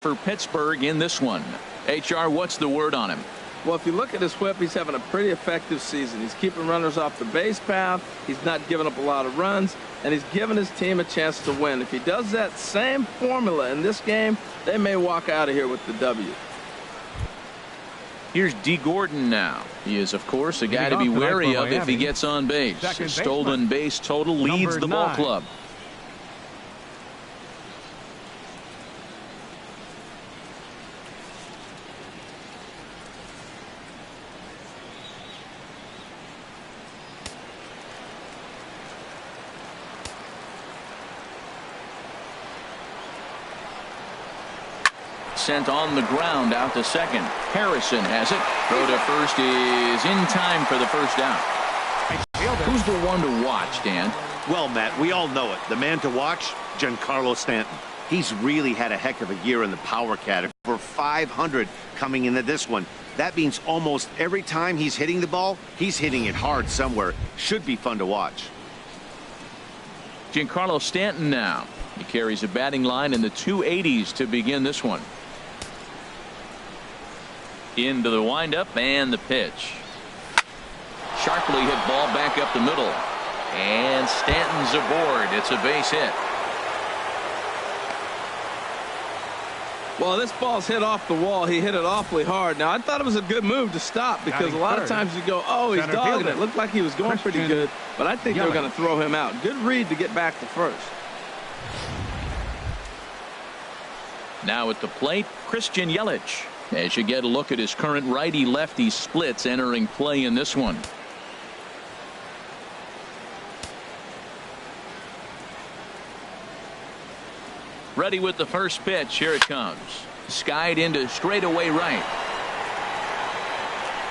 for Pittsburgh in this one. HR, what's the word on him? Well, if you look at his whip, he's having a pretty effective season. He's keeping runners off the base path. He's not giving up a lot of runs, and he's giving his team a chance to win. If he does that same formula in this game, they may walk out of here with the W. Here's D. Gordon now. He is, of course, a guy to be wary of if he gets on base. His stolen base total leads the ball club. Sent on the ground out to second. Harrison has it. Throw to first is in time for the first down. Who's the one to watch, Dan? Well, Matt, we all know it. The man to watch, Giancarlo Stanton. He's really had a heck of a year in the power category. For 500 coming into this one. That means almost every time he's hitting the ball, he's hitting it hard somewhere. Should be fun to watch. Giancarlo Stanton now. He carries a batting line in the 280s to begin this one. Into the windup and the pitch. Sharply hit ball back up the middle. And Stanton's aboard. It's a base hit. Well, this ball's hit off the wall. He hit it awfully hard. Now, I thought it was a good move to stop because a lot of times you go, oh, he's dogging it. Looked like he was going pretty good, but I think they're going to throw him out. Good read to get back to first. Now at the plate, Christian Yelich. As you get a look at his current righty-lefty splits entering play in this one. Ready with the first pitch. Here it comes. Skied into straightaway right.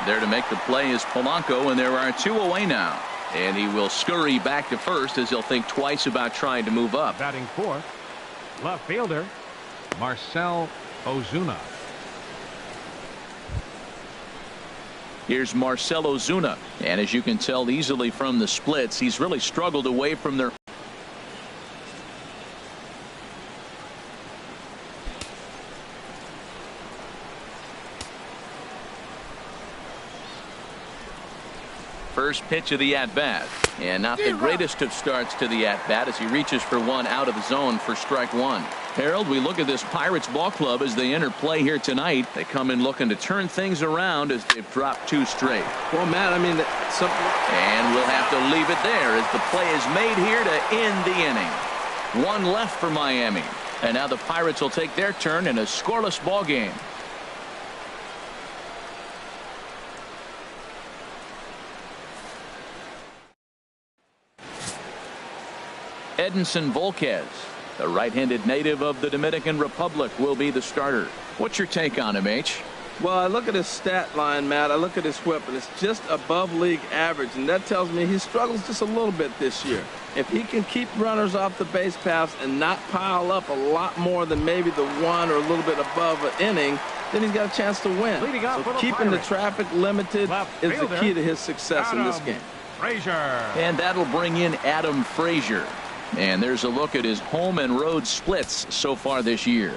There to make the play is Polanco, and there are two away now. And he will scurry back to first as he'll think twice about trying to move up. Batting fourth, left fielder, Marcell Ozuna. Here's Marcell Ozuna, and as you can tell easily from the splits, he's really struggled away from their first pitch of the at-bat, and not the greatest of starts to the at-bat as he reaches for one out of the zone for strike one. Harold, we look at this Pirates ball club as they enter play here tonight. They come in looking to turn things around as they've dropped two straight. Well, Matt, I mean, and we'll have to leave it there as the play is made here to end the inning. One left for Miami, and now the Pirates will take their turn in a scoreless ball game. Edinson Volquez, the right-handed native of the Dominican Republic, will be the starter. What's your take on him, H? Well, I look at his stat line, Matt. I look at his whip, and it's just above league average, and that tells me he struggles just a little bit this year. If he can keep runners off the base paths and not pile up a lot more than maybe the one or a little bit above an inning, then he's got a chance to win. So keeping the traffic limited is the key to his success in this game. Frazier. And that'll bring in Adam Frazier. And there's a look at his home and road splits so far this year.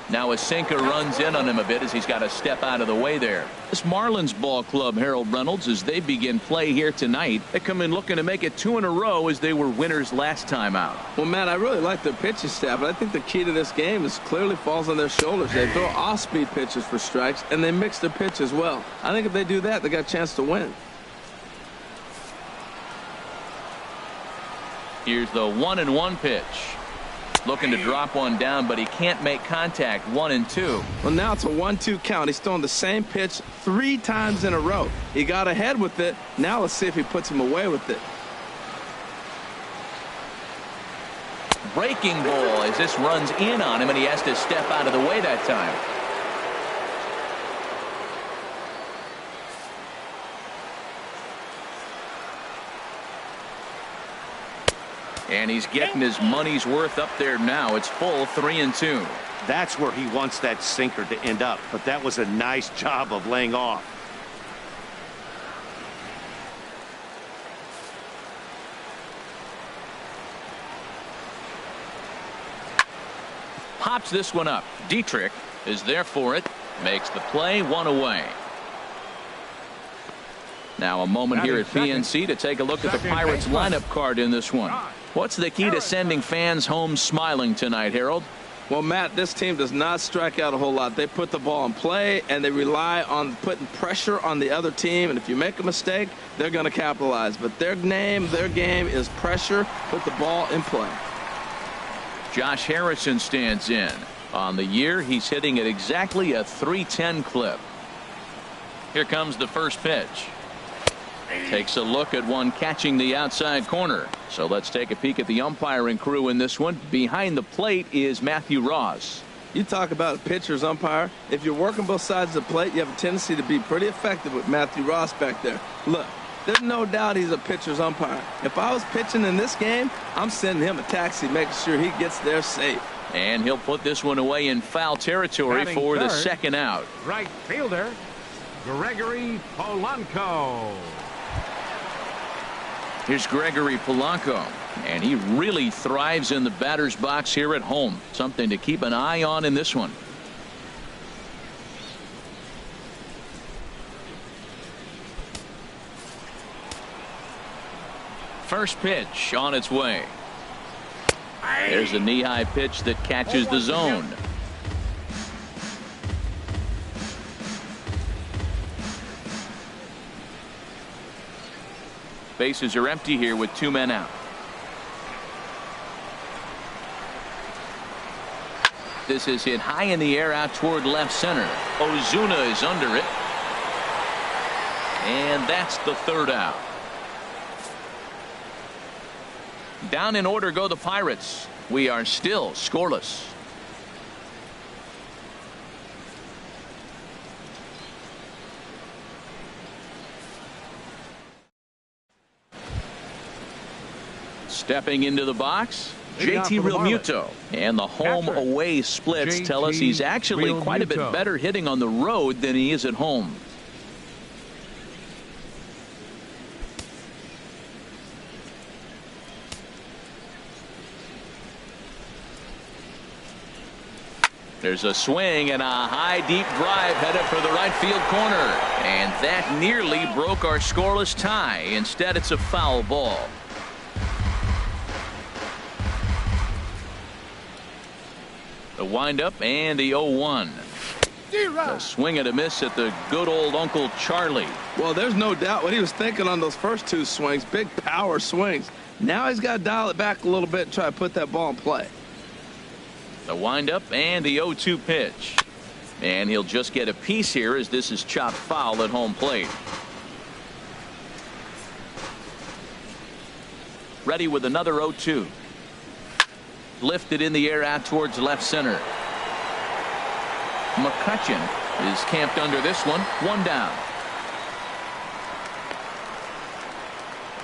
Now a sinker runs in on him a bit as he's got to step out of the way there. This Marlins ball club, Harold Reynolds, as they begin play here tonight, they come in looking to make it two in a row as they were winners last time out. Well, Matt, I really like their pitching staff, but I think the key to this game is clearly falls on their shoulders. They throw off-speed pitches for strikes, and they mix their pitch as well. I think if they do that, they got a chance to win. Here's the 1-1 pitch. Looking to drop one down, but he can't make contact. 1-2. Well, now it's a 1-2 count. He's throwing the same pitch 3 times in a row. He got ahead with it. Now let's see if he puts him away with it. Breaking ball as this runs in on him, and he has to step out of the way that time. And he's getting his money's worth up there now. It's full 3-2. That's where he wants that sinker to end up, but that was a nice job of laying off. Pops this one up. Dietrich is there for it. Makes the play, 1 away. Now a moment here at PNC to take a look at the Pirates lineup card in this one. What's the key to sending fans home smiling tonight, Harold? Well, Matt, this team does not strike out a whole lot. They put the ball in play, and they rely on putting pressure on the other team. And if you make a mistake, they're going to capitalize. But their game is pressure, put the ball in play. Josh Harrison stands in. On the year, he's hitting at exactly a .310 clip. Here comes the first pitch. Takes a look at one catching the outside corner. So let's take a peek at the umpiring crew in this one. Behind the plate is Matthew Ross. You talk about a pitcher's umpire. If you're working both sides of the plate, you have a tendency to be pretty effective with Matthew Ross back there. Look, there's no doubt he's a pitcher's umpire. If I was pitching in this game, I'm sending him a taxi, making sure he gets there safe. And he'll put this one away in foul territory for the second out. Right fielder, Gregory Polanco. Here's Gregory Polanco, and he really thrives in the batter's box here at home. Something to keep an eye on in this one. First pitch on its way. There's a knee-high pitch that catches the zone. Bases are empty here with 2 men out. This is hit high in the air out toward left center. Ozuna is under it. And that's the third out. Down in order go the Pirates. We are still scoreless. Stepping into the box, JT Realmuto. And the home-away splits tell us he's actually quite a bit better hitting on the road than he is at home. There's a swing and a high deep drive headed for the right field corner. And that nearly broke our scoreless tie. Instead, it's a foul ball. The windup and the 0-1. A swing and a miss at the good old Uncle Charlie. Well, there's no doubt what he was thinking on those first 2 swings. Big power swings. Now he's got to dial it back a little bit and try to put that ball in play. The windup and the 0-2 pitch. And he'll just get a piece here as this is chopped foul at home plate. Ready with another 0-2. Lifted in the air out towards left center. McCutchen is camped under this one. 1 down.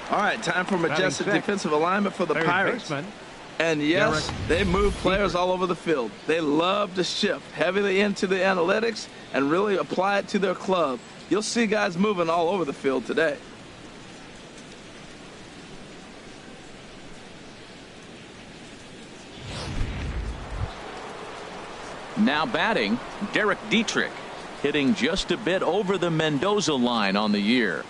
All right, time for majestic defensive alignment for the Pirates. And yes, they move players all over the field. They love to shift heavily into the analytics and really apply it to their club. You'll see guys moving all over the field today. Now batting, Derek Dietrich, hitting just a bit over the Mendoza line on the year.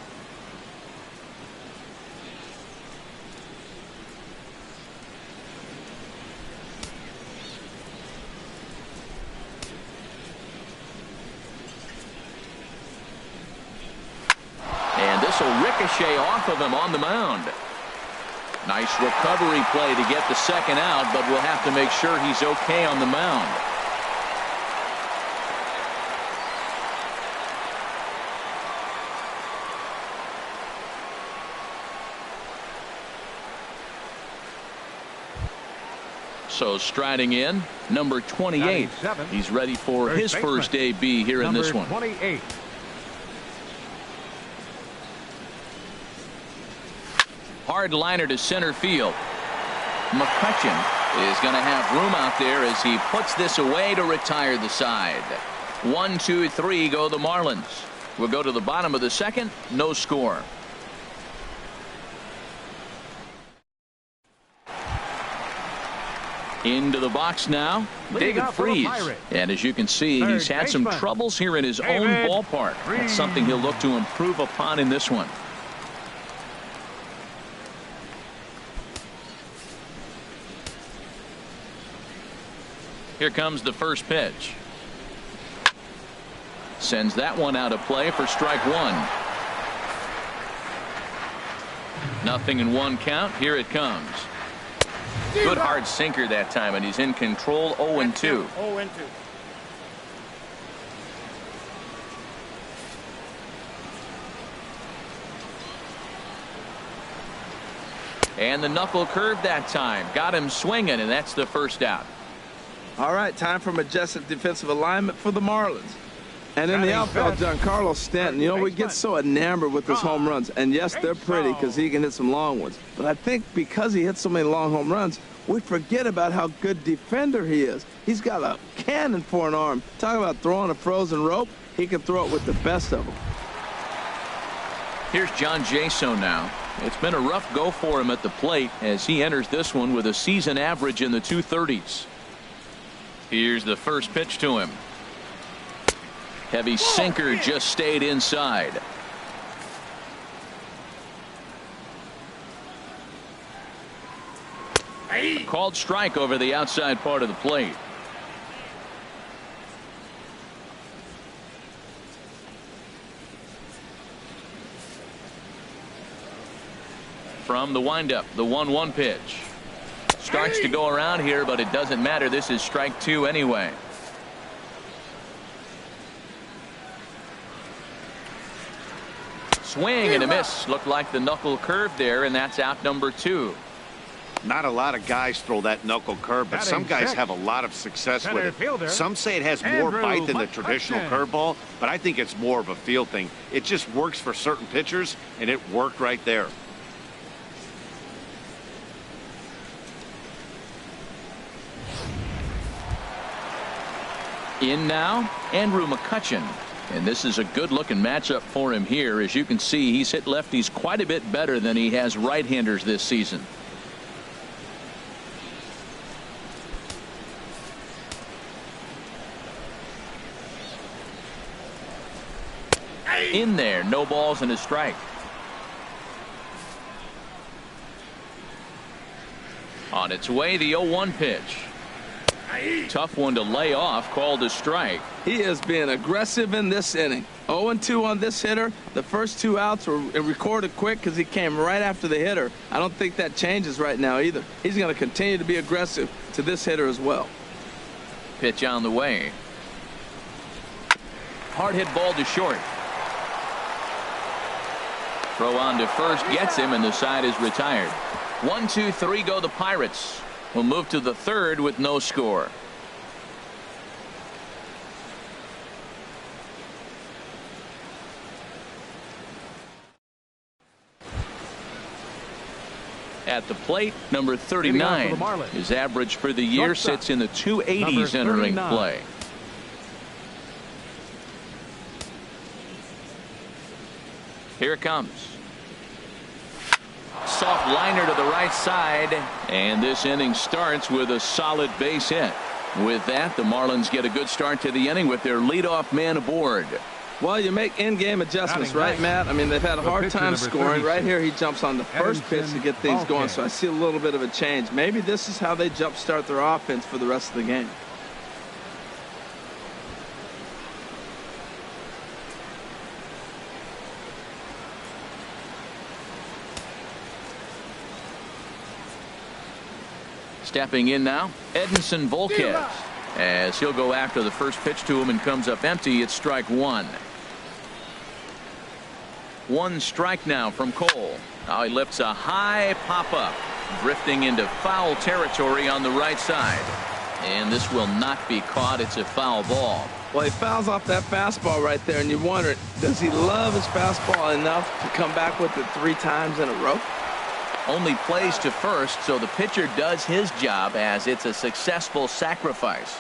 And this will ricochet off of him on the mound. Nice recovery play to get the second out, but we'll have to make sure he's okay on the mound. So striding in, number 28. He's ready for his first AB here in this one. 28. Hard liner to center field. McCutchen is going to have room out there as he puts this away to retire the side. 1, 2, 3 go the Marlins. We'll go to the bottom of the second. No score. Into the box now, David Freese. And as you can see, he's had some troubles here in his own ballpark. That's something he'll look to improve upon in this one. Here comes the first pitch. Sends that one out of play for strike one. 0-1 count. Here it comes. Good hard sinker that time, and he's in control. 0-2. 0-2. And the knuckle curve that time. Got him swinging, and that's the first out. All right, time for majestic defensive alignment for the Marlins. And in the outfield, Giancarlo Stanton. You know, we get so enamored with his home runs. And yes, they're pretty because he can hit some long ones. But I think because he hits so many long home runs, we forget about how good defender he is. He's got a cannon for an arm. Talk about throwing a frozen rope. He can throw it with the best of them. Here's John Jaso now. It's been a rough go for him at the plate as he enters this one with a season average in the 230s. Here's the first pitch to him. Heavy sinker just stayed inside. Called strike over the outside part of the plate. From the windup, the 1-1 pitch. Starts to go around here, but it doesn't matter. This is strike two anyway. Swing and a miss. Looked like the knuckle curve there, and that's out number 2. Not a lot of guys throw that knuckle curve, but some guys have a lot of success with it. Some say it has more bite than the traditional curveball, but I think it's more of a feel thing. It just works for certain pitchers, and it worked right there. In now, Andrew McCutchen. And this is a good-looking matchup for him here. As you can see, he's hit lefties quite a bit better than he has right-handers this season. In there, no balls and a strike. On its way, the 0-1 pitch. Tough one to lay off, called a strike. He is being aggressive in this inning. 0-2 on this hitter. The first 2 outs were recorded quick because he came right after the hitter. I don't think that changes right now either. He's going to continue to be aggressive to this hitter as well. Pitch on the way. Hard hit ball to short. Throw on to first gets him, and the side is retired. 1, 2, 3 go the Pirates. We'll move to the third with no score. At the plate, number 39. His average for the year sits in the 280s entering play. Here it comes. Soft liner to the right side, and this inning starts with a solid base hit. With that, the Marlins get a good start to the inning with their leadoff man aboard. Well, you make in-game adjustments, right, Matt? I mean, they've had a hard time scoring. Right here, he jumps on the first pitch to get things going, so I see a little bit of a change. Maybe this is how they jumpstart their offense for the rest of the game. Stepping in now, Edinson Volquez. As he'll go after the first pitch to him and comes up empty, it's strike one. 1 strike now from Cole. Now he lifts a high pop-up, drifting into foul territory on the right side. And this will not be caught. It's a foul ball. Well, he fouls off that fastball right there, and you wonder, does he love his fastball enough to come back with it 3 times in a row? Only plays to first, so the pitcher does his job as it's a successful sacrifice.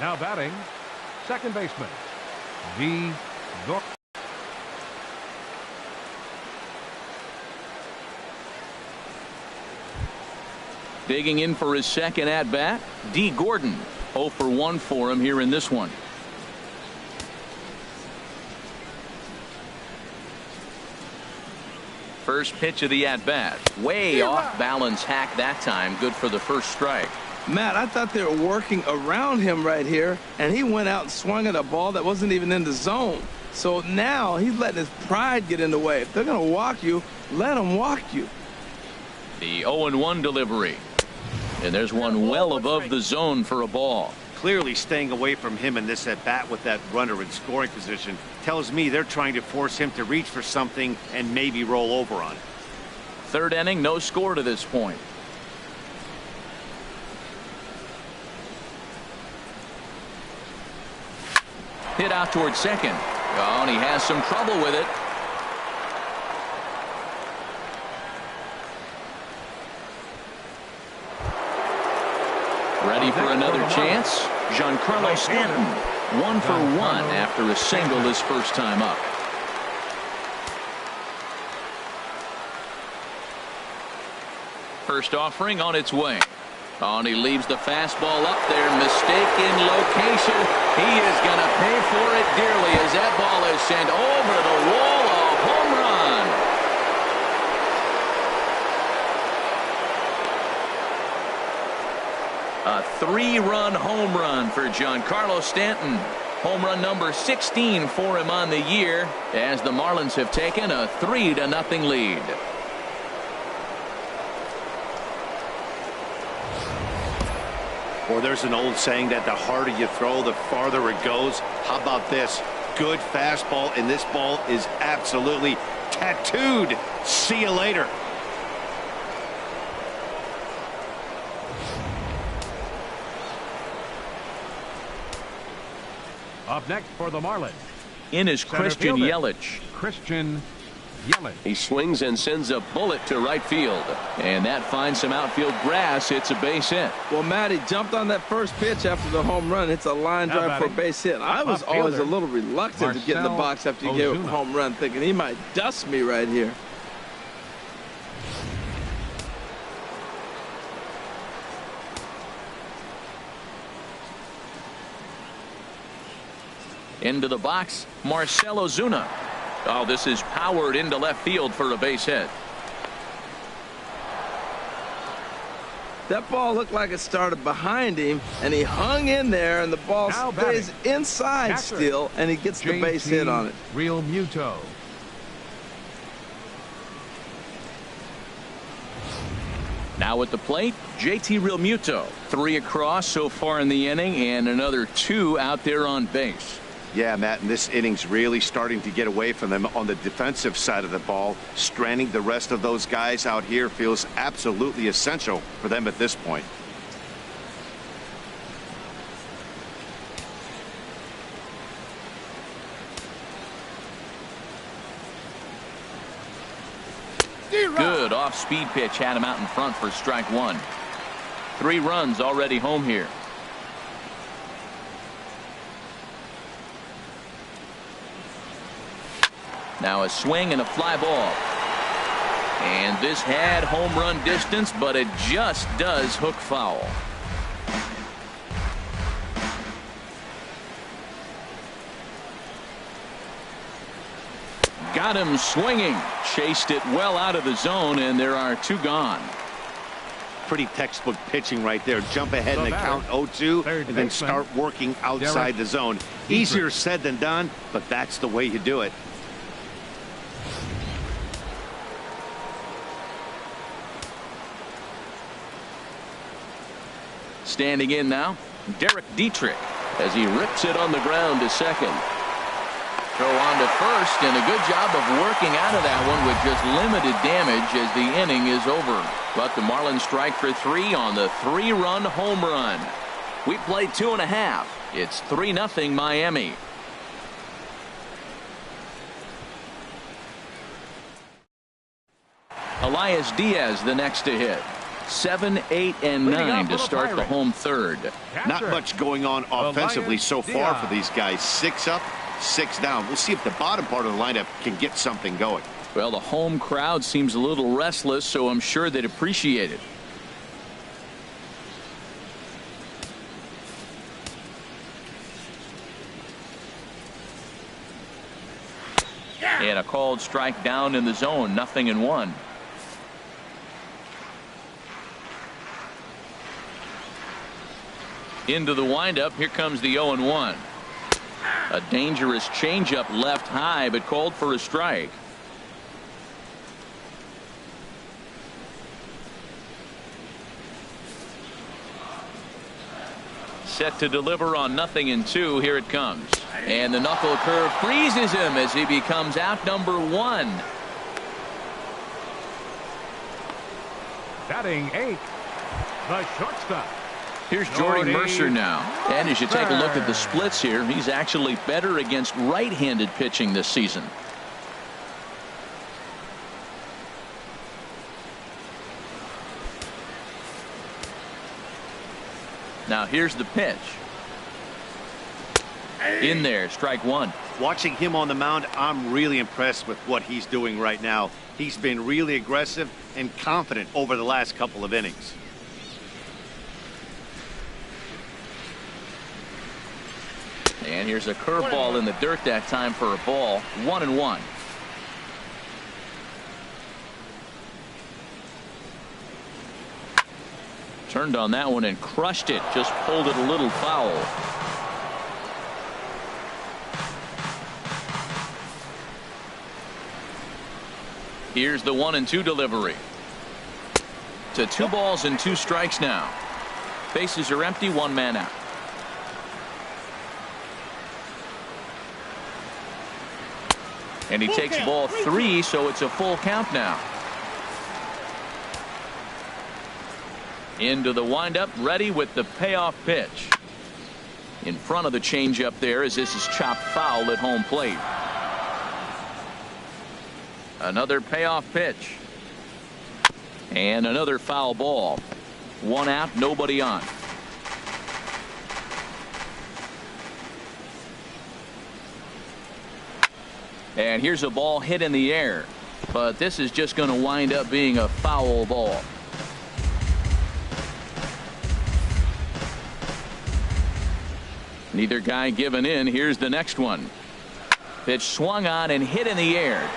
Now batting, second baseman, V. Dork. Digging in for his second at bat, D. Gordon. 0 for 1 for him here in this one. First pitch of the at bat. Way off balance hack that time. Good for the first strike. Matt, I thought they were working around him right here, and he went out and swung at a ball that wasn't even in the zone. So now he's letting his pride get in the way. If they're going to walk you, let them walk you. The 0-1 delivery. And there's one well above the zone for a ball. Clearly staying away from him in this at bat with that runner in scoring position tells me they're trying to force him to reach for something and maybe roll over on it. Third inning, no score to this point. Hit out towards second. Oh, and he has some trouble with it. Ready for another chance? Giancarlo Stanton. 1 for 1 after a single his first time up. First offering on its way. Oh, and he leaves the fastball up there. Mistaken location. He is going to pay for it dearly as that ball is sent over the wall. A home run. A 3-run home run for Giancarlo Stanton. Home run number 16 for him on the year as the Marlins have taken a 3-0 lead. Or there's an old saying that the harder you throw, the farther it goes. How about this? Good fastball, and this ball is absolutely tattooed. See you later. Up next for the Marlins. In is Christian Yelich. Christian Yelich. He swings and sends a bullet to right field. And that finds some outfield grass. It's a base hit. Well, Matt, he jumped on that first pitch after the home run. It's a line drive for a base hit. I was always a little reluctant to get in the box after you gave a home run, thinking he might dust me right here. Into the box, Marcell Ozuna. Oh, this is powered into left field for a base hit. That ball looked like it started behind him, and he hung in there, and the ball stays inside still, and he gets the base hit on it. Real Muto. Now at the plate, JT Realmuto. 3 across so far in the inning, and another 2 out there on base. Yeah, Matt, and this inning's really starting to get away from them on the defensive side of the ball. Stranding the rest of those guys out here feels absolutely essential for them at this point. Good off-speed pitch had him out in front for strike 1. 3 runs already home here. Now a swing and a fly ball. And this had home run distance, but it just does hook foul. Got him swinging. Chased it well out of the zone, and there are 2 gone. Pretty textbook pitching right there. Jump ahead in the count 0-2 and then start working outside the zone. Easier said than done, but that's the way you do it. Standing in now, Derek Dietrich as he rips it on the ground to second. Throw on to first, and a good job of working out of that one with just limited damage as the inning is over. But the Marlins strike for 3 on the 3-run home run. We played 2.5. It's 3-0 Miami. Elias Diaz the next to hit. 7, 8, and 9 to start the home third. Not much going on offensively so far for these guys. 6 up, 6 down. We'll see if the bottom part of the lineup can get something going. Well, the home crowd seems a little restless, so I'm sure they'd appreciate it. And a called strike down in the zone. 0-1. Into the windup. Here comes the 0-1. A dangerous changeup left high, but called for a strike. Set to deliver on 0-2. Here it comes. And the knuckle curve freezes him as he becomes out number 1. Batting 8th, the shortstop. Here's Jordy Mercer now. And as you take a look at the splits here, he's actually better against right-handed pitching this season. Now here's the pitch. In there, strike 1. Watching him on the mound, I'm really impressed with what he's doing right now. He's been really aggressive and confident over the last couple of innings. And here's a curveball in the dirt that time for a ball. 1-1. Turned on that one and crushed it. Just pulled it a little foul. Here's the 1-2 delivery. To 2 balls and 2 strikes now. Bases are empty. 1 man out. And he takes ball 3, so it's a full count now. Into the windup, ready with the payoff pitch. In front of the changeup there as this is chopped foul at home plate. Another payoff pitch. And another foul ball. 1 out, nobody on. And here's a ball hit in the air. But this is just going to wind up being a foul ball. Neither guy giving in. Here's the next one. Pitch swung on and hit in the air.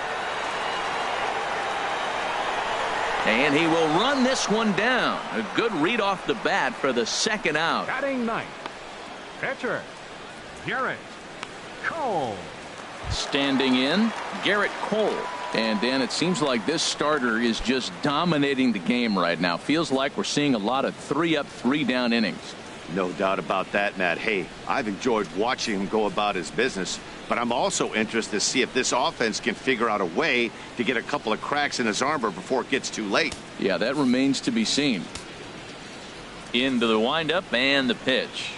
And he will run this one down. A good read off the bat for the 2nd out. Batting 9th, pitcher Garrett Cole. Standing in, Garrett Cole. And Dan, it seems like this starter is just dominating the game right now. Feels like we're seeing a lot of 3-up, 3-down innings. No doubt about that, Matt. Hey, I've enjoyed watching him go about his business, but I'm also interested to see if this offense can figure out a way to get a couple of cracks in his armor before it gets too late. Yeah, that remains to be seen. Into the windup and the pitch.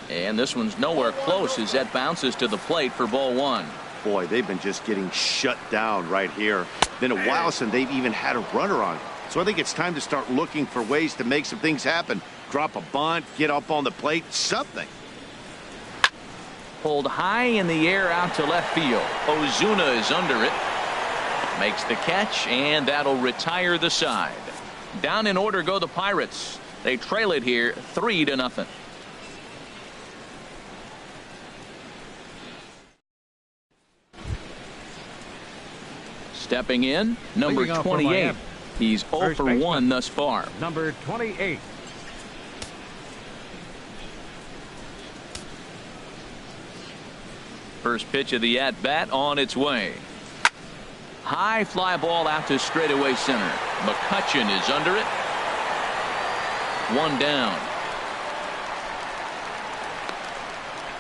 And this one's nowhere close as that bounces to the plate for ball 1. Boy, they've been just getting shut down right here. Been a while since they've even had a runner on. So I think it's time to start looking for ways to make some things happen. Drop a bunt, get up on the plate, something. Pulled high in the air out to left field. Ozuna is under it. Makes the catch, and that'll retire the side. Down in order go the Pirates. They trail it here 3-0. Stepping in, number 28. He's 0 for 1 thus far. Number 28. First pitch of the at-bat on its way. High fly ball out to straightaway center. McCutchen is under it. 1 down.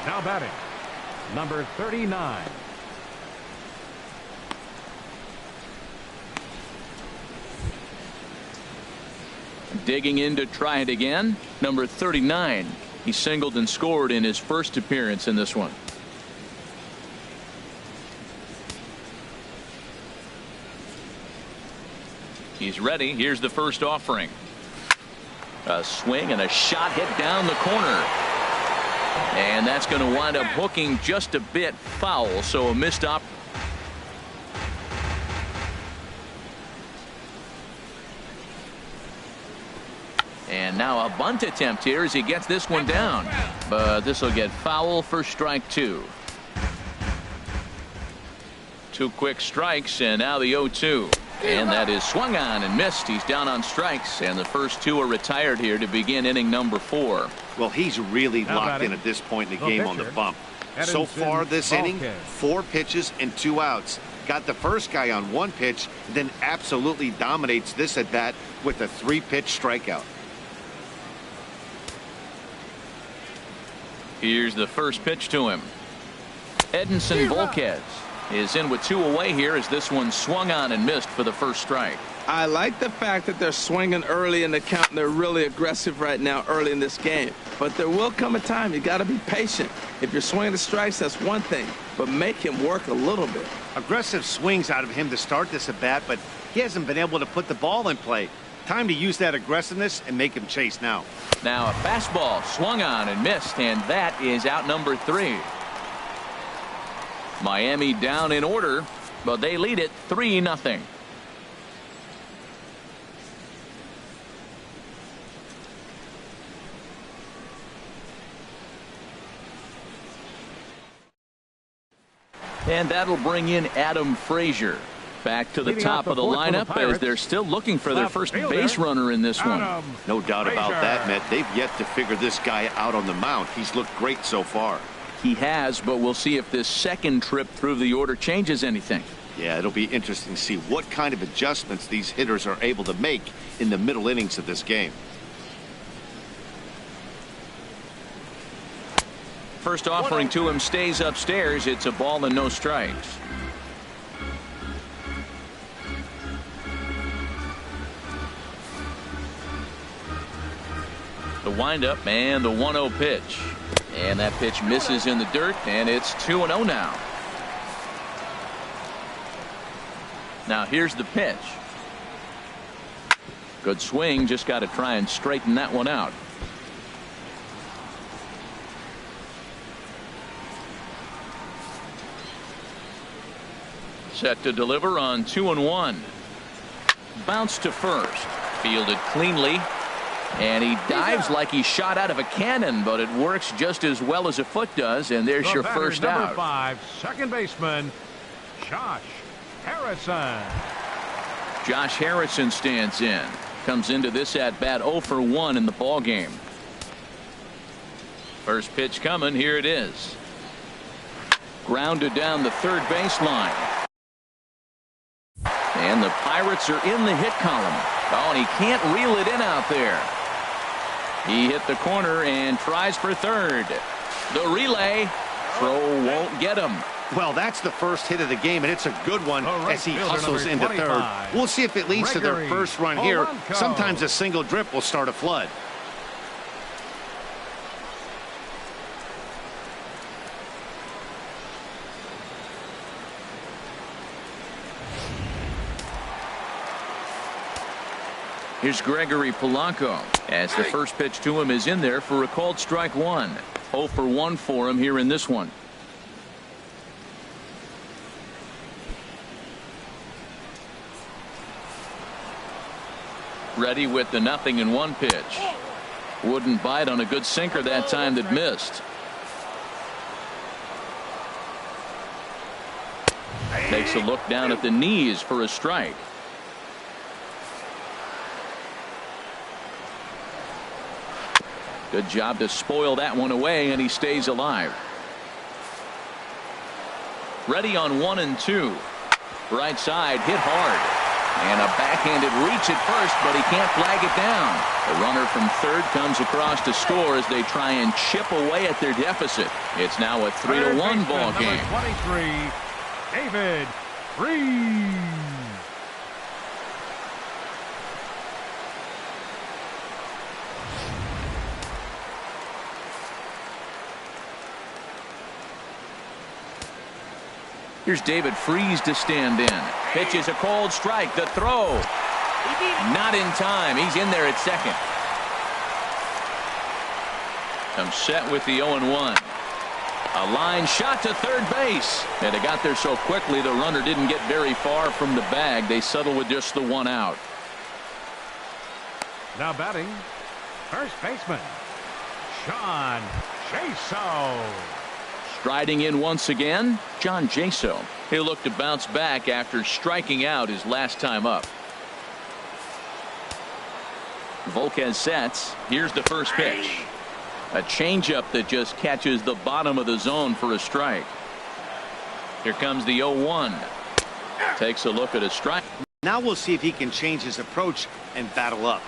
Now batting, number 39. Digging in to try it again, number 39. He singled and scored in his first appearance in this one. He's ready. Here's the first offering. A swing and a shot hit down the corner. And that's going to wind up hooking just a bit foul. So a missed op. And now a bunt attempt here as he gets this one down. But this will get foul for strike 2. 2 quick strikes, and now the 0-2. And that is swung on and missed. He's down on strikes, and the first 2 are retired here to begin inning number 4. Well, he's really locked in at this point in the game on the bump. So far this inning, 4 pitches and 2 outs. Got the first guy on 1 pitch, then absolutely dominates this at bat with a 3-pitch strikeout. Here's the first pitch to him. Edinson Volquez is in with 2 away here as this one swung on and missed for the first strike. I like the fact that they're swinging early in the count, and they're really aggressive right now early in this game. But there will come a time you got to be patient. If you're swinging the strikes, that's one thing, but make him work a little bit. Aggressive swings out of him to start this at bat, but he hasn't been able to put the ball in play. Time to use that aggressiveness and make him chase now. Now a fastball swung on and missed, and that is out number 3. Miami down in order, but they lead it 3-0. And that'll bring in Adam Frazier back to the top of the lineup as they're still looking for their first base runner in this one. No doubt about that, Matt. They've yet to figure this guy out on the mound. He's looked great so far. He has, but we'll see if this second trip through the order changes anything. Yeah, it'll be interesting to see what kind of adjustments these hitters are able to make in the middle innings of this game. First offering to him stays upstairs. It's a ball and no strikes. The windup and the 1-0 pitch. And that pitch misses in the dirt, and it's 2-0 now. Now here's the pitch. Good swing, just got to try and straighten that one out. Set to deliver on 2-1. Bounce to first. Fielded cleanly. And he dives like he shot out of a cannon, but it works just as well as a foot does, and there's your first out. Number 5, second baseman, Josh Harrison. Josh Harrison stands in. Comes into this at-bat 0 for 1 in the ball game. First pitch coming. Here it is. Grounded down the third baseline. And the Pirates are in the hit column. Oh, and he can't reel it in out there. He hit the corner and tries for third. The relay. Throw won't get him. Well, that's the first hit of the game, and it's a good one as he hustles into third. We'll see if it leads to their first run here. Sometimes a single drip will start a flood. Here's Gregory Polanco as the first pitch to him is in there for a called strike 1. 0 for 1 for him here in this one. Ready with the 0-1 pitch. Wouldn't bite on a good sinker that time that missed. Takes a look down at the knees for a strike. Good job to spoil that one away, and he stays alive. Ready on 1 and 2. Right side hit hard. And a backhanded reach at first, but he can't flag it down. The runner from third comes across to score as they try and chip away at their deficit. It's now a 3-1 ball game. 23, David Freese. Here's David Freese to stand in. Pitch is a cold strike. The throw. Not in time. He's in there at second. Comes set with the 0-1. A line shot to third base. And it got there so quickly the runner didn't get very far from the bag. They settle with just the 1 out. Now batting, first baseman, Sean Chaseau. Striding in once again, John Jaso. He'll look to bounce back after striking out his last time up. Volquez sets. Here's the first pitch. A changeup that just catches the bottom of the zone for a strike. Here comes the 0-1. Takes a look at a strike. Now we'll see if he can change his approach and battle up.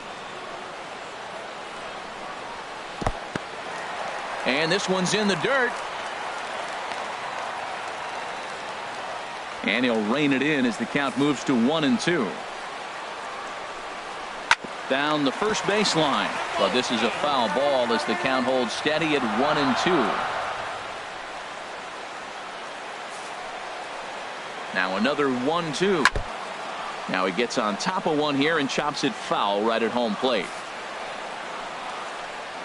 And this one's in the dirt. And he'll rein it in as the count moves to 1-2. Down the first baseline. But this is a foul ball as the count holds steady at 1-2. Now another 1-2. Now he gets on top of one here and chops it foul right at home plate.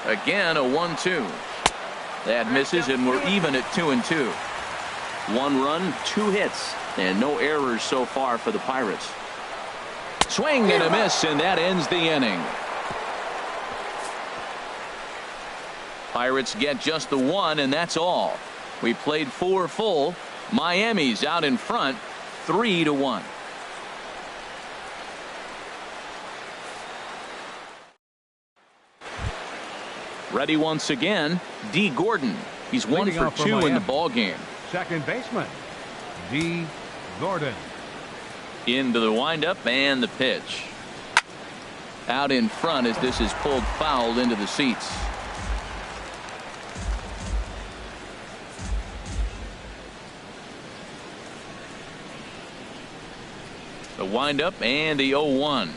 Again a 1-2. That misses, and we're even at 2-2. 1 run, 2 hits, and no errors so far for the Pirates. Swing and a miss, and that ends the inning. Pirates get just the 1, and that's all. We played 4 full. Miami's out in front, 3-1. Ready once again, D. Gordon. He's 1 for 2 in the ball game. Second baseman, D. Gordon. Into the windup and the pitch. Out in front as this is pulled foul into the seats. The windup and the 0-1.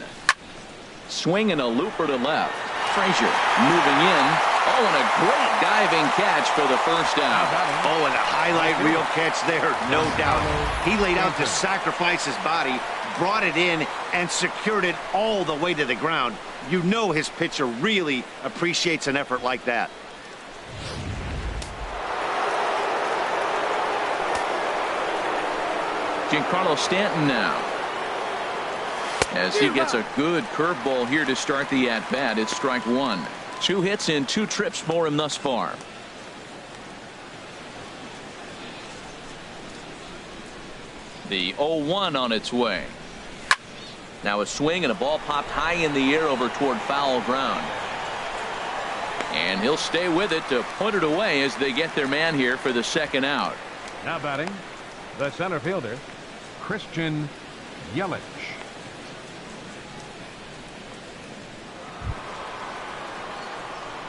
Swing and a looper to left. Frazier moving in. Oh, and a great diving catch for the first down. Oh, and a highlight reel catch there, no doubt. He laid out to sacrifice his body, brought it in, and secured it all the way to the ground. You know his pitcher really appreciates an effort like that. Giancarlo Stanton now. As he gets a good curveball here to start the at-bat. It's strike 1. 2 hits and 2 trips for him thus far. The 0-1 on its way. Now a swing and a ball popped high in the air over toward foul ground. And he'll stay with it to put it away as they get their man here for the second out. Now batting, the center fielder, Christian Yelich.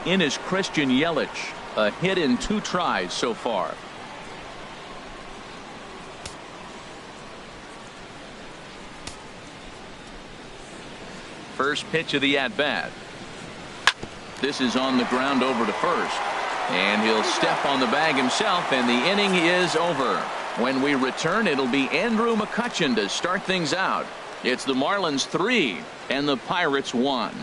In is Christian Yelich, a hit in 2 tries so far. First pitch of the at-bat. This is on the ground over to first, and he'll step on the bag himself, and the inning is over. When we return, it'll be Andrew McCutchen to start things out. It's the Marlins 3 and the Pirates 1.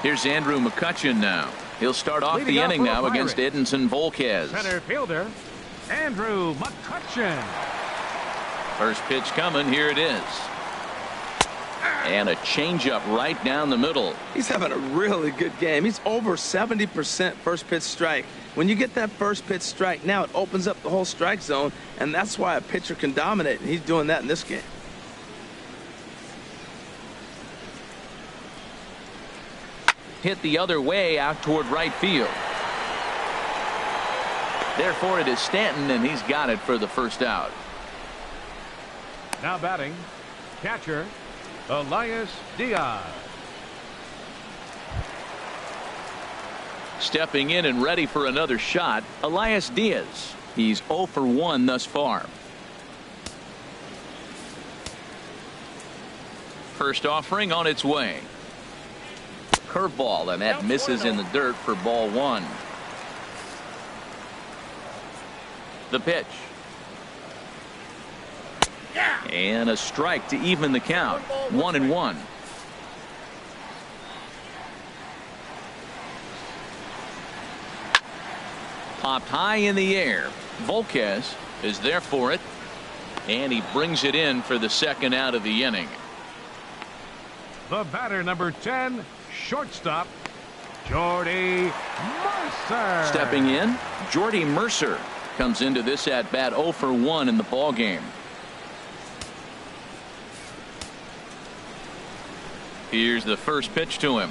Here's Andrew McCutchen now. He'll start off the inning now against Edinson Volquez. Center fielder, Andrew McCutchen. First pitch coming. Here it is. And a changeup right down the middle. He's having a really good game. He's over 70% first pitch strike. When you get that first pitch strike, now it opens up the whole strike zone, and that's why a pitcher can dominate, and he's doing that in this game. Hit the other way out toward right field. Therefore it is Stanton, and he's got it for the first out. Now batting, catcher Elias Diaz. Stepping in and ready for another shot, Elias Diaz. He's 0 for 1 thus far. First offering on its way. Curveball, and that misses in the dirt for ball 1. The pitch. And a strike to even the count. 1-1. Popped high in the air. Volquez is there for it, and he brings it in for the second out of the inning. The batter, number 10, shortstop Jordy Mercer. Stepping in, Jordy Mercer comes into this at bat 0 for 1 in the ball game. Here's the first pitch to him.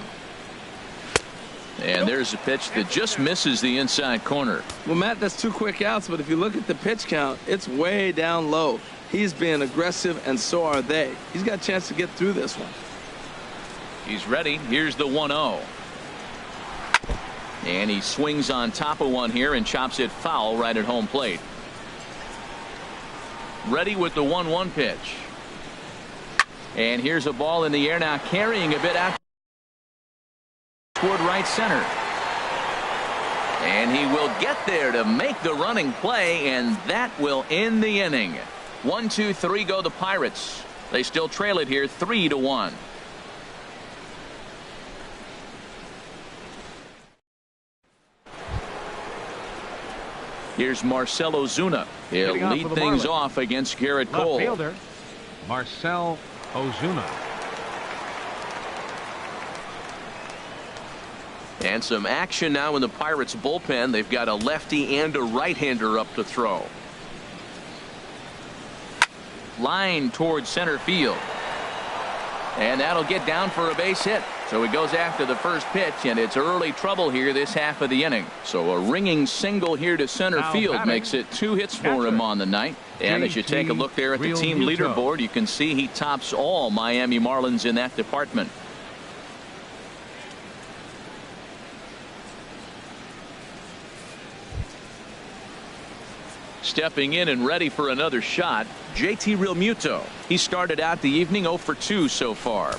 And there's a pitch that just misses the inside corner. Well, Matt, that's 2 quick outs, but if you look at the pitch count, it's way down low. He's being aggressive, and so are they. He's got a chance to get through this one. He's ready. Here's the 1-0. And he swings on top of one here and chops it foul right at home plate. Ready with the 1-1 pitch. And here's a ball in the air now, carrying a bit out toward right center. And he will get there to make the running play, and that will end the inning. 1, 2, 3 go the Pirates. They still trail it here 3-1. Here's Marcell Ozuna. He'll lead things off against Garrett Cole. Left fielder Marcell Ozuna. And some action now in the Pirates bullpen. They've got a lefty and a right-hander up to throw. Line towards center field. And that'll get down for a base hit. So he goes after the first pitch, and it's early trouble here this half of the inning. So a ringing single here to center field makes it 2 hits for him on the night. And as you take a look there at the team leaderboard, you can see he tops all Miami Marlins in that department. Stepping in and ready for another shot, JT Realmuto. He started out the evening 0 for 2 so far.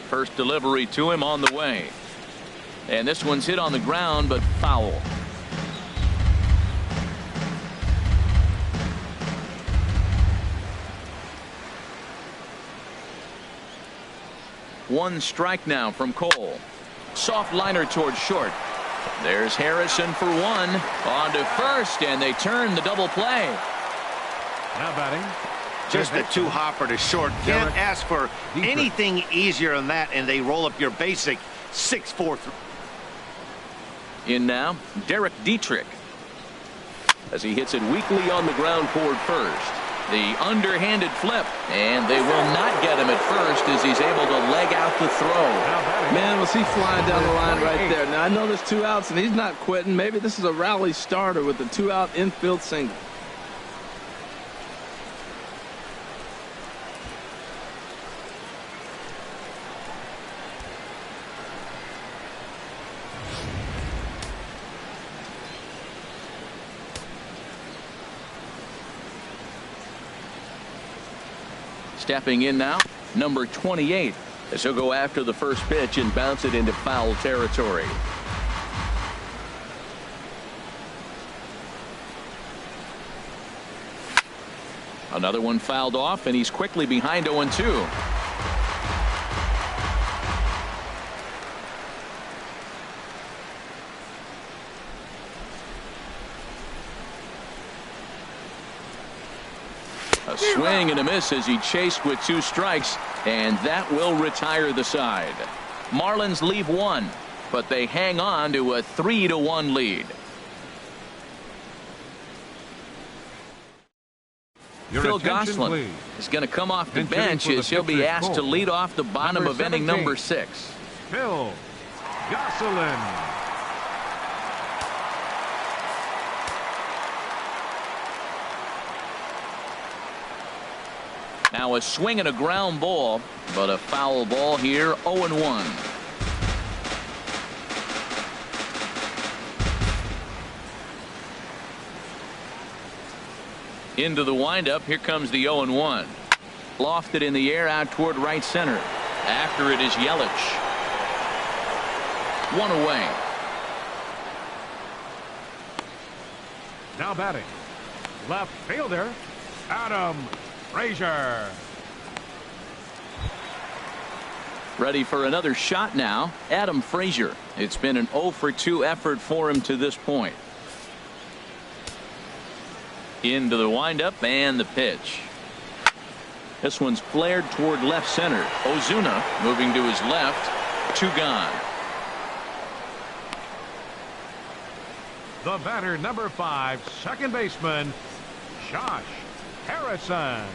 First delivery to him on the way. And this one's hit on the ground, but foul. One strike now from Cole. Soft liner towards short. There's Harrison for 1. On to first, and they turn the double play. Now batting. Just a 2-hopper to short. Can't ask for anything easier than that, and they roll up your basic 6-4. In now, Derek Dietrich. As he hits it weakly on the ground toward first. The underhanded flip, and they will not get him at first as he's able to leg out the throw. Man, was he flying down the line right there. Now, I know there's 2 outs, and he's not quitting. Maybe this is a rally starter with the 2-out infield single. Stepping in now, number 28, as he'll go after the first pitch and bounce it into foul territory. Another one fouled off, and he's quickly behind 0-2. A swing and a miss as he chased with 2 strikes, and that will retire the side. Marlins leave 1, but they hang on to a 3-1 lead. Phil Gosselin is going to come off the bench as he'll be asked to lead off the bottom of inning number 6. Phil Gosselin. Now a swing and a ground ball, but a foul ball here, 0-1. Into the windup, here comes the 0-1. Lofted in the air out toward right center. After it is Yelich. 1 away. Now batting, left fielder Adam Frazier. Ready for another shot now, Adam Frazier. It's been an 0 for 2 effort for him to this point. Into the windup and the pitch. This one's flared toward left center. Ozuna moving to his left. 2 gone. The batter, number 5, second baseman, Josh Harrison.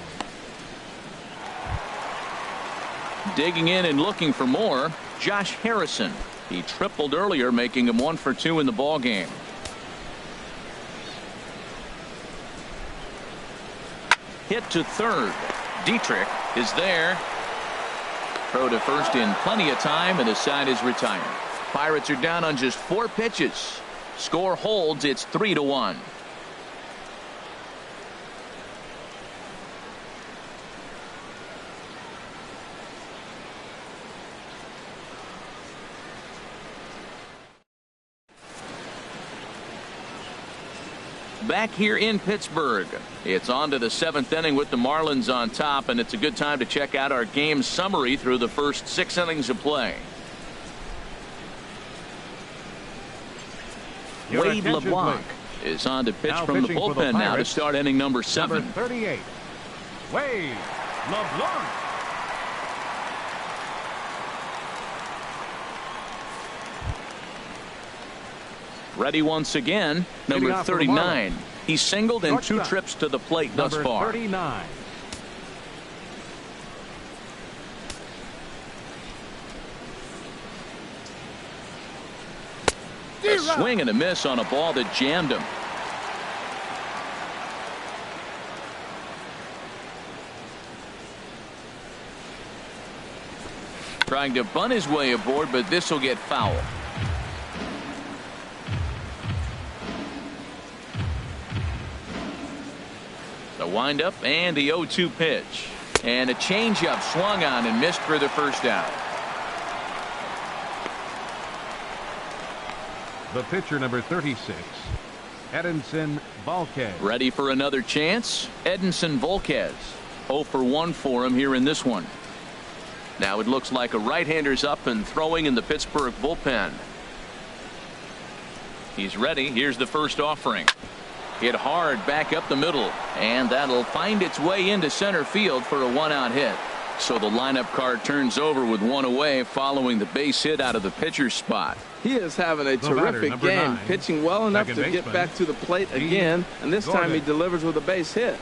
Digging in and looking for more, Josh Harrison. He tripled earlier, making him 1 for 2 in the ball game. Hit to third. Dietrich is there. Throw to first in plenty of time, and the side is retired. Pirates are down on just 4 pitches. Score holds. It's 3-1. Back here in Pittsburgh, it's on to the 7th inning with the Marlins on top, and it's a good time to check out our game summary through the first 6 innings of play. Wade LeBlanc is on to pitch from the bullpen now to start inning number 7. Number 38, Wade LeBlanc. Ready once again, number 39. He's singled in 2 trips to the plate thus far. Number 39. A swing and a miss on a ball that jammed him. Trying to bunt his way aboard, but this will get foul. The windup and the 0-2 pitch. And a changeup swung on and missed for the first out. The pitcher, number 36, Edinson Volquez. Ready for another chance? Edinson Volquez. 0 for 1 for him here in this one. Now it looks like a right-hander's up and throwing in the Pittsburgh bullpen. He's ready. Here's the first offering. Hit hard back up the middle, and that'll find its way into center field for a 1-out hit. So the lineup card turns over with 1 away following the base hit out of the pitcher's spot. He is having a terrific game, 9, pitching well enough to get back to the plate again, and this time he delivers with a base hit.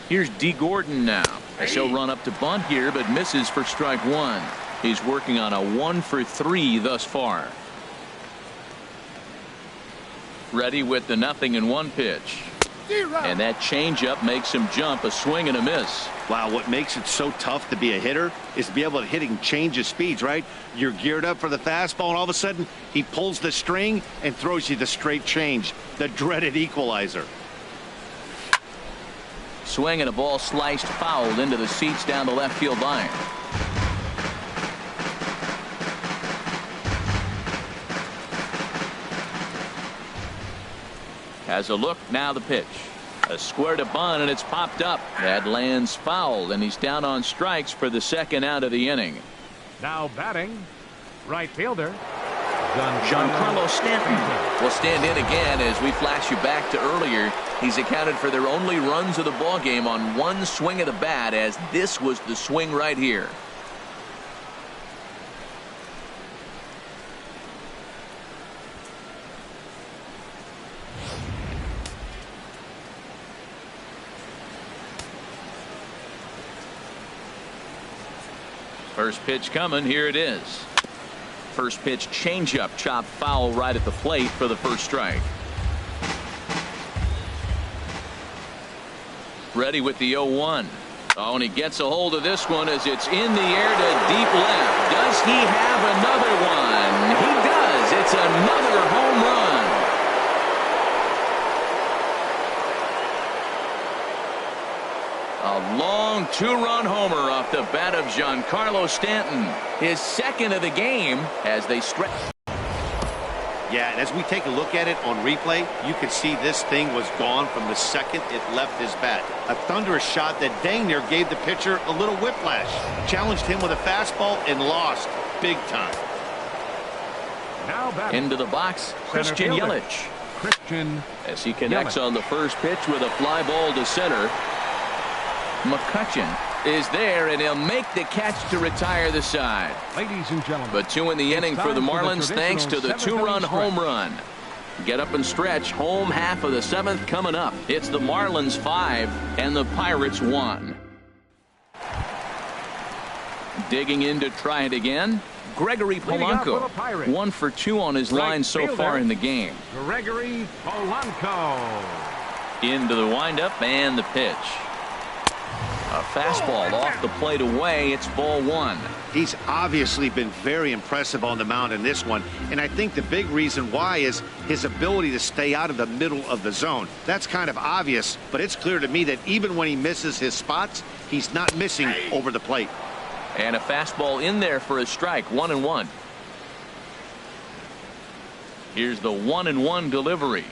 Here's D. Gordon now, as he'll run up to bunt here, but misses for strike 1. He's working on a 1 for 3 thus far. Ready with the 0-1 pitch. And that changeup makes him jump. A swing and a miss. Wow, what makes it so tough to be a hitter is to be able to hit and change his speeds, right? You're geared up for the fastball, and all of a sudden he pulls the string and throws you the straight change, the dreaded equalizer. Swing and a ball sliced fouled into the seats down the left field line. Has a look, now the pitch. A square to bunt, and it's popped up. That lands foul, and he's down on strikes for the 2nd out of the inning. Now batting, right fielder, Giancarlo Stanton will stand in again as we flash you back to earlier. He's accounted for their only runs of the ball game on 1 swing of the bat, as this was the swing right here. First pitch coming. Here it is. First pitch changeup, chopped foul right at the plate for the first strike. Ready with the 0-1. Oh, and he gets a hold of this one as it's in the air to deep left. Does he have another one? He does. It's another home run. A long 2-run homer off the bat of Giancarlo Stanton. His 2nd of the game as they stretch. Yeah, and as we take a look at it on replay, you can see this thing was gone from the second it left his bat. A thunderous shot that dang near gave the pitcher a little whiplash. Challenged him with a fastball and lost big time. Now batting. Into the box, Christian fielder. Yelich. Christian As he connects Yelich. on the first pitch with a fly ball to center. McCutchen is there, and he'll make the catch to retire the side. Ladies and gentlemen. But 2 in the it's inning for the time Marlins thanks to the traditional 2-run 7th home stretch. run. Get up and stretch. Home half of the 7th coming up. It's the Marlins 5 and the Pirates 1. Digging in to try it again. Gregory Leading off for the Polanco, Pirates. 1 for 2 on his Right line so fielder. far in the game. Gregory Polanco. Into the windup and the pitch. A fastball off the plate away. It's ball 1. He's obviously been very impressive on the mound in this one, and I think the big reason why is his ability to stay out of the middle of the zone. That's kind of obvious, but it's clear to me that even when he misses his spots, he's not missing over the plate. And a fastball in there for a strike. 1-1. Here's the 1-1 delivery.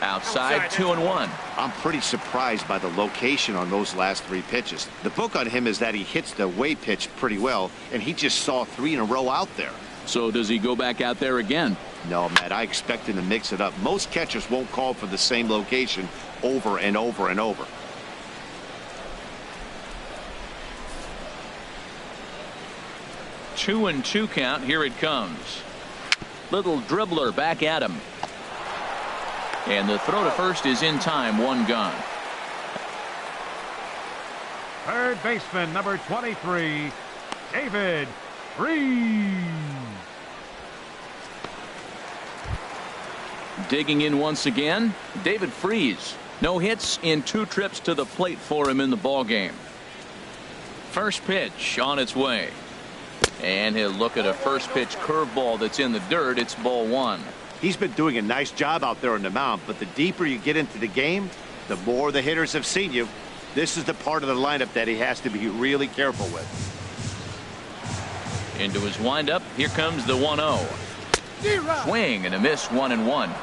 Outside, 2-1. I'm pretty surprised by the location on those last 3 pitches. The book on him is that he hits the away pitch pretty well, and he just saw 3 in a row out there. So does he go back out there again? No, Matt, I expect him to mix it up. Most catchers won't call for the same location over and over and over. Two and 2 count. Here it comes. Little dribbler back at him. And the throw to first is in time. 1 gone. Third baseman, number 23, David Freese. Digging in once again, David Freese. No hits in 2 trips to the plate for him in the ballgame. First pitch on its way. And he'll look at a first pitch curveball that's in the dirt. It's ball 1. He's been doing a nice job out there on the mound, but the deeper you get into the game, the more the hitters have seen you. This is the part of the lineup that he has to be really careful with. Into his windup. Here comes the 1-0. Swing and a miss. 1-1.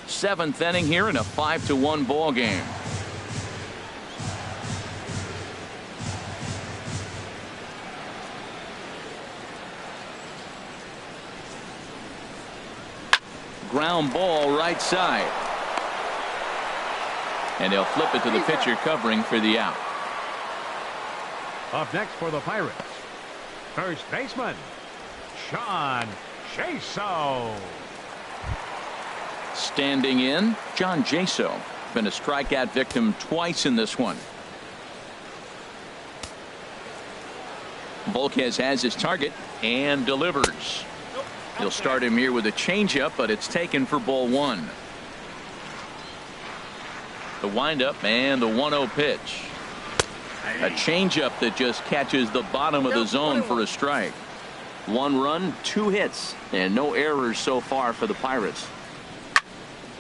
Seventh inning here in a 5-1 ball game. Ground ball right side. And they'll flip it to the pitcher covering for the out. Up next for the Pirates, first baseman, Sean Jaso. Standing in, John Jaso. Been a strikeout victim twice in this one. Volquez has his target and delivers. He'll start him here with a changeup, but it's taken for ball 1. The windup and the 1-0 pitch. A changeup that just catches the bottom of the zone for a strike. 1 run, 2 hits, and no errors so far for the Pirates.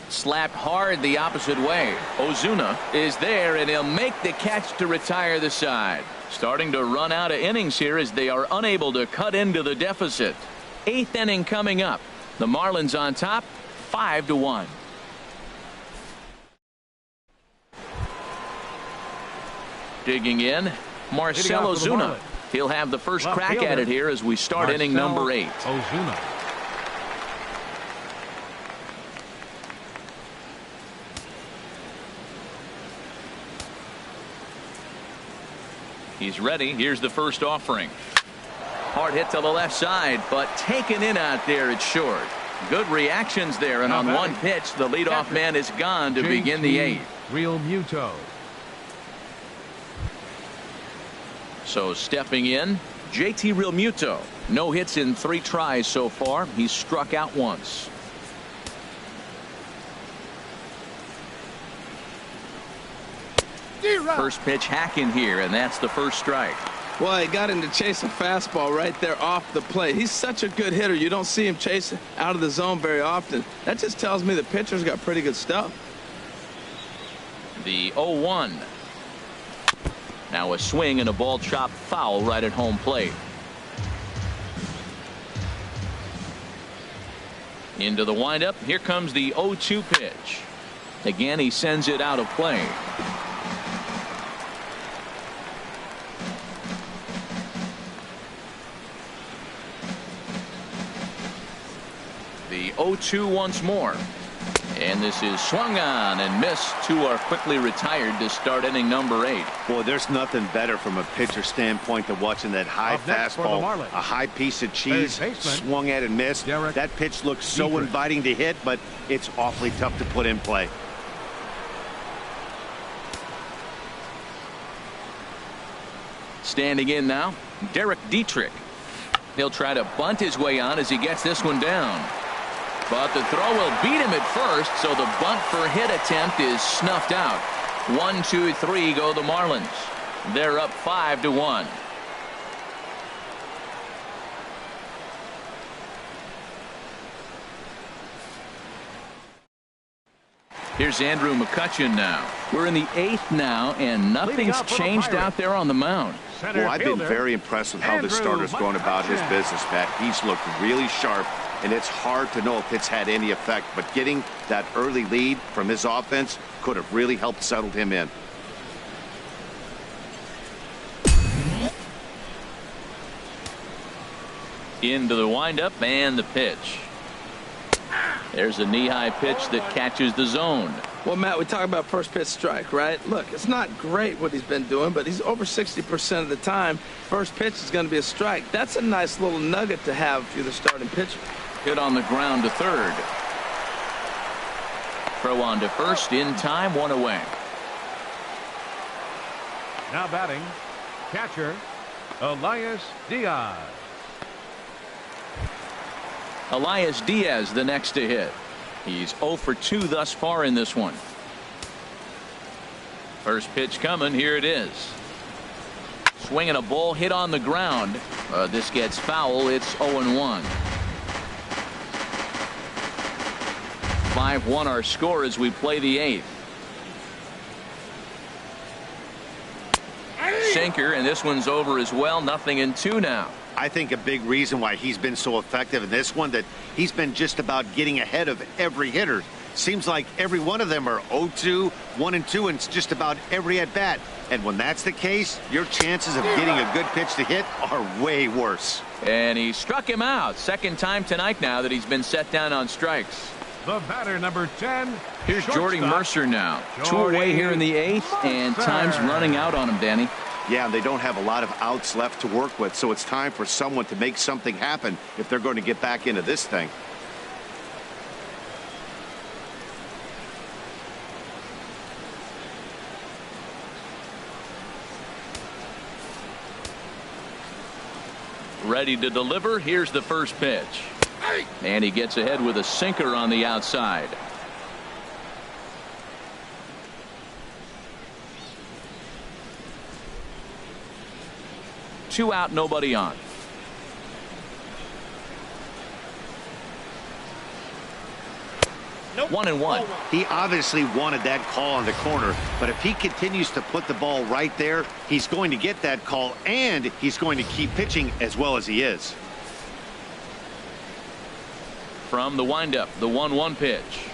Slapped hard the opposite way. Ozuna is there, and he'll make the catch to retire the side. Starting to run out of innings here as they are unable to cut into the deficit. 8th inning coming up. The Marlins on top, 5-1. Digging in, Marcell Ozuna. He'll have the first Left crack fielder, at it here as we start inning number 8. Ozuna. He's ready. Here's the first offering. Hard hit to the left side, but taken in out there. It's short. Good reactions there, and on one pitch, the leadoff man is gone to begin the 8th. Real Muto. So stepping in, JT Realmuto. No hits in 3 tries so far. He's struck out once. First pitch hacking here, and that's the first strike. Well, he got him to chase a fastball right there off the plate. He's such a good hitter. You don't see him chasing out of the zone very often. That just tells me the pitcher's got pretty good stuff. The 0-1. Now a swing and a ball chopped foul right at home plate. Into the windup. Here comes the 0-2 pitch. Again, he sends it out of play. 0-2 once more. And this is swung on and missed. Two are quickly retired to start inning number 8. Boy, there's nothing better from a pitcher standpoint than watching that high fastball, a high piece of cheese, swung at and missed. That pitch looks so inviting to hit, but it's awfully tough to put in play. Standing in now, Derek Dietrich. He'll try to bunt his way on as he gets this one down. But the throw will beat him at first, so the bunt for hit attempt is snuffed out. 1, 2, 3 go the Marlins. They're up 5-1. Here's Andrew McCutchen now. We're in the 8th now, and nothing's changed out there on the mound. Well, I've been very impressed with how the starter's going about his business, Pat. He's looked really sharp, and it's hard to know if it's had any effect. But getting that early lead from his offense could have really helped settle him in. Into the windup and the pitch. There's a knee-high pitch that catches the zone. Well, Matt, we talk about first pitch strike, right? Look, it's not great what he's been doing, but he's over 60% of the time. First pitch is going to be a strike. That's a nice little nugget to have if you're the starting pitcher. Hit on the ground to third. Throw on to first in time, 1 away. Now batting, catcher, Elias Diaz. Elias Diaz the next to hit. He's 0 for 2 thus far in this one. First pitch coming. Here it is. Swinging a ball hit on the ground. This gets foul. It's 0-1. 5-1 our score as we play the 8th. Sinker, and this one's over as well. 0-2 now. I think a big reason why he's been so effective in this one, that he's been just about getting ahead of every hitter. Seems like every one of them are 0-2, 1-2, and it's just about every at bat. And when that's the case, your chances of getting a good pitch to hit are way worse. And he struck him out. Second time tonight now that he's been set down on strikes. The batter, number 10. Here's Jordy Mercer now. 2 away here in the 8th, and time's running out on him, Danny. Yeah, and they don't have a lot of outs left to work with, so it's time for someone to make something happen if they're going to get back into this thing. Ready to deliver. Here's the first pitch. And he gets ahead with a sinker on the outside. Two out, nobody on. Nope. 1-1. He obviously wanted that call on the corner, but if he continues to put the ball right there, he's going to get that call, and he's going to keep pitching as well as he is. From the windup, the 1-1 pitch.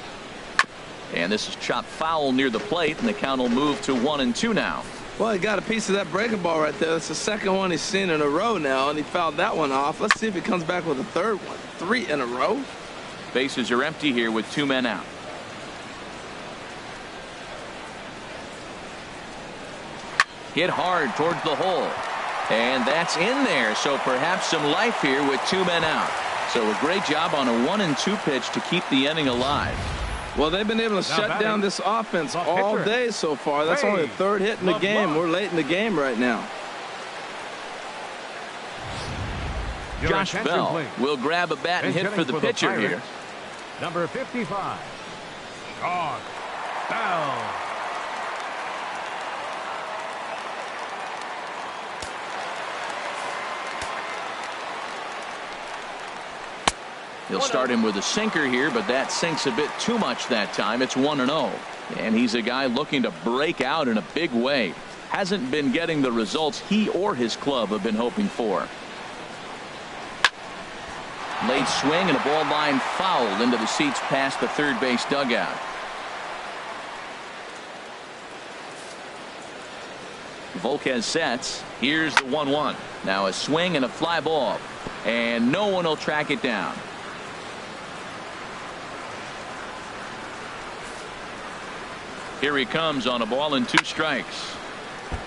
And this is chopped foul near the plate, and the count will move to 1-2 now. Well, he got a piece of that breaking ball right there. That's the second one he's seen in a row now, and he fouled that one off. Let's see if he comes back with a third one. 3 in a row. Bases are empty here with 2 men out. Hit hard towards the hole. And that's in there, so perhaps some life here with 2 men out. So a great job on a 1-2 pitch to keep the inning alive. Well, they've been able to shut down this offense all day so far. That's only the 3rd hit in the game. We're late in the game right now. Josh Bell will grab a bat and hit for the pitcher here. Number 55, Josh Bell. He'll start him with a sinker here, but that sinks a bit too much that time. It's 1-0. And he's a guy looking to break out in a big way. Hasn't been getting the results he or his club have been hoping for. Late swing and a ball line fouled into the seats past the third base dugout. Volquez sets. Here's the 1-1. Now a swing and a fly ball. And no one will track it down. Here he comes on a ball and 2 strikes.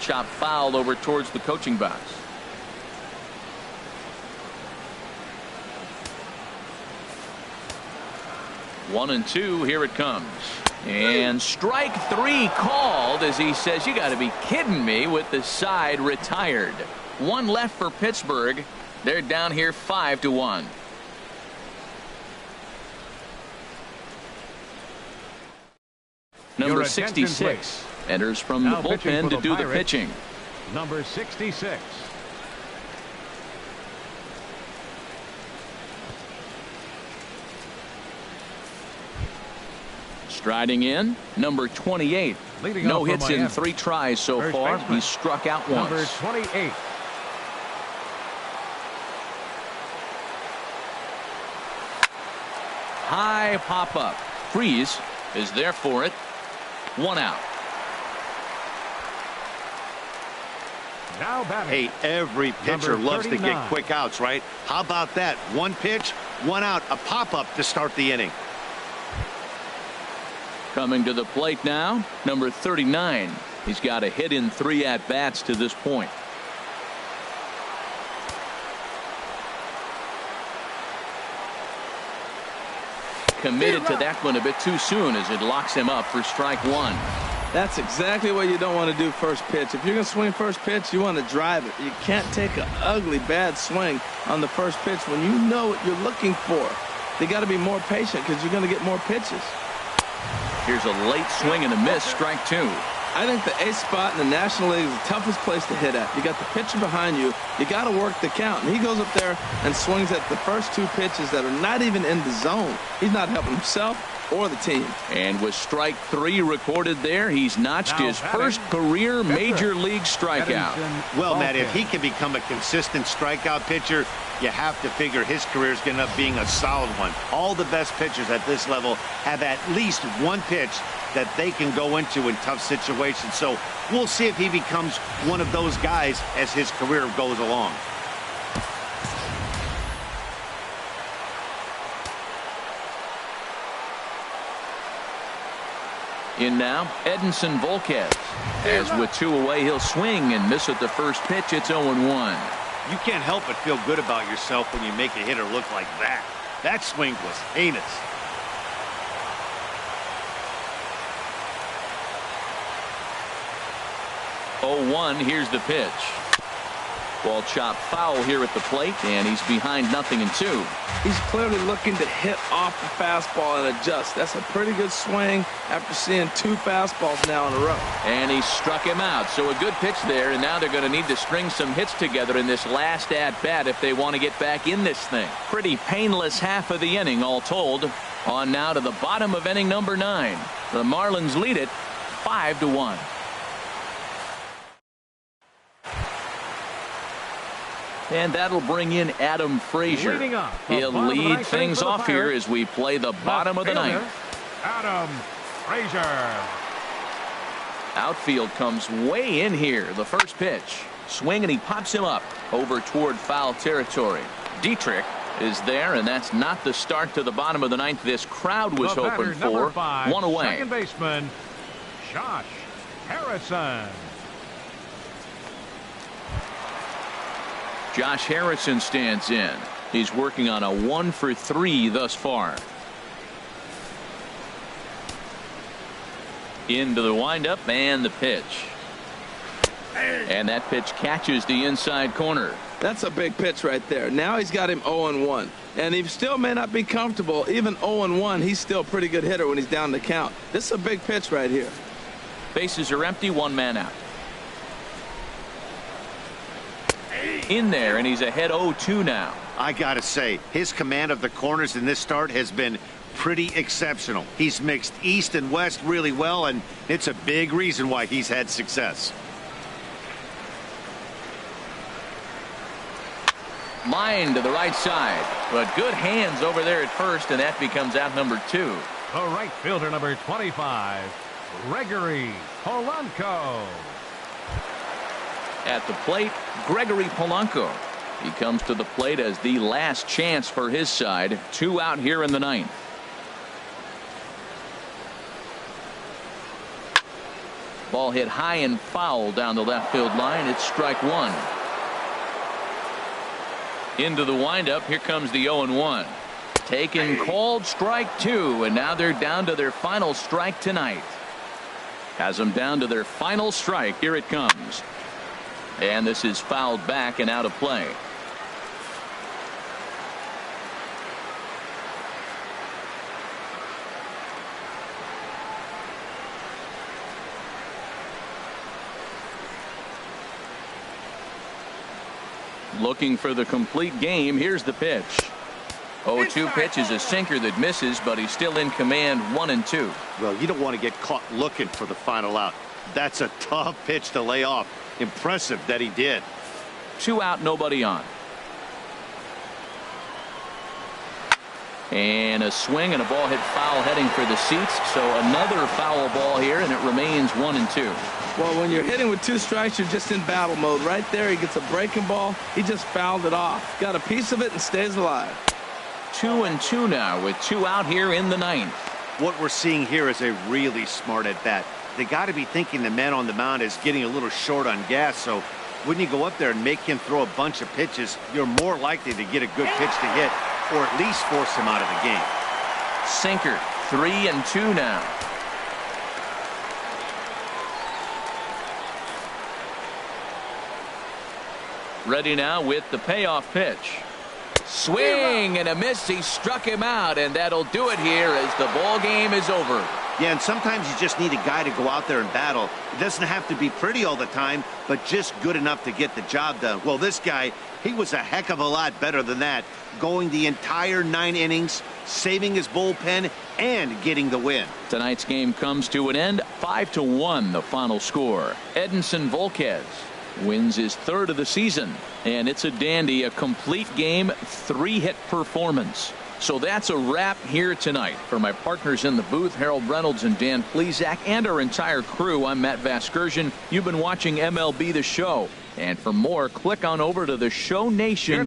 Chop foul over towards the coaching box. One and 2. Here it comes. And strike 3 called as he says, you got to be kidding me, with the side retired. 1 left for Pittsburgh. They're down here 5-1. Number 66 enters from the bullpen to do the pitching. Number 66. Striding in, number 28. No hits in 3 tries so far. He's struck out once. Number 28. High pop up. Freeze is there for it. 1 out. Now batting. Hey, every pitcher loves to get quick outs, right? How about that? 1 pitch, 1 out, a pop-up to start the inning. Coming to the plate now, number 39. He's got a hit in 3 at-bats to this point. Committed to that one a bit too soon as it locks him up for strike 1. That's exactly what you don't want to do first pitch. If you're going to swing first pitch, you want to drive it. You can't take an ugly, bad swing on the first pitch when you know what you're looking for. They got to be more patient because you're going to get more pitches. Here's a late swing and a miss, strike 2. I think the ace spot in the National League is the toughest place to hit at. You got the pitcher behind you. You got to work the count. And he goes up there and swings at the first 2 pitches that are not even in the zone. He's not helping himself or the team. And with strike 3 recorded there, he's notched his first career major league strikeout. Well, Matt, if he can become a consistent strikeout pitcher, you have to figure his career is going to end up being a solid one. All the best pitchers at this level have at least 1 pitch that they can go into in tough situations. So we'll see if he becomes one of those guys as his career goes along. In now, Edinson Volquez. As with 2 away, he'll swing and miss at the first pitch. It's 0-1. You can't help but feel good about yourself when you make a hitter look like that. That swing was heinous. Here's the pitch. Ball chopped foul here at the plate, and he's behind 0-2. He's clearly looking to hit off the fastball and adjust. That's a pretty good swing after seeing 2 fastballs now in a row. And he struck him out. So a good pitch there, and now they're going to need to string some hits together in this last at-bat if they want to get back in this thing. Pretty painless half of the inning, all told. On now to the bottom of inning number 9. The Marlins lead it 5-1. And that'll bring in Adam Frazier. He'll lead things off here as we play the bottom of the 9th. Adam Frazier. Outfield comes way in here. The first pitch. Swing, and he pops him up over toward foul territory. Dietrich is there, and that's not the start to the bottom of the 9th this crowd was hoping for. 1 away. Second baseman, Josh Harrison. Josh Harrison stands in. He's working on a 1-for-3 thus far. Into the windup and the pitch. And that pitch catches the inside corner. That's a big pitch right there. Now he's got him 0-1. And he still may not be comfortable. Even 0-1, he's still a pretty good hitter when he's down the count. This is a big pitch right here. Bases are empty, 1 man out. In there, and he's ahead 0-2 now. I gotta say, his command of the corners in this start has been pretty exceptional. He's mixed east and west really well, and it's a big reason why he's had success. Line to the right side, but good hands over there at first, and that becomes out number 2. The right fielder, number 25, Gregory Polanco. At the plate, Gregory Polanco. He comes to the plate as the last chance for his side. 2 out here in the 9th. Ball hit high and foul down the left field line. It's strike one. Into the windup. Here comes the 0-1. Taken, called, strike two, and now they're down to their final strike tonight. Has them down to their final strike. Here it comes. And this is fouled back and out of play. Looking for the complete game. Here's the pitch. 0-2 pitch is a sinker that misses, but he's still in command. 1-2. Well, you don't want to get caught looking for the final out. That's a tough pitch to lay off. Impressive that he did. 2 out, nobody on. And a swing and a ball hit foul heading for the seats. So another foul ball here, and it remains 1-2. Well, when you're hitting with 2 strikes, you're just in battle mode. Right there, he gets a breaking ball. He just fouled it off. Got a piece of it and stays alive. 2-2 now with 2 out here in the 9th. What we're seeing here is a really smart at bat. They got to be thinking the man on the mound is getting a little short on gas. So when you go up there and make him throw a bunch of pitches, you're more likely to get a good pitch to hit, or at least force him out of the game. Sinker. 3-2 now. Ready now with the payoff pitch. Swing and a miss. He struck him out, and that'll do it here as the ball game is over. Yeah, and sometimes you just need a guy to go out there and battle. It doesn't have to be pretty all the time, but just good enough to get the job done. Well, this guy, he was a heck of a lot better than that, going the entire 9 innings, saving his bullpen, and getting the win. Tonight's game comes to an end. 5-1 the final score. Edinson Volquez wins his 3rd of the season, and it's a dandy, a complete game, 3-hit performance. So that's a wrap here tonight. For my partners in the booth, Harold Reynolds and Dan Plesac, and our entire crew, I'm Matt Vasgersian. You've been watching MLB The Show, and for more, click on over to the Show Nation.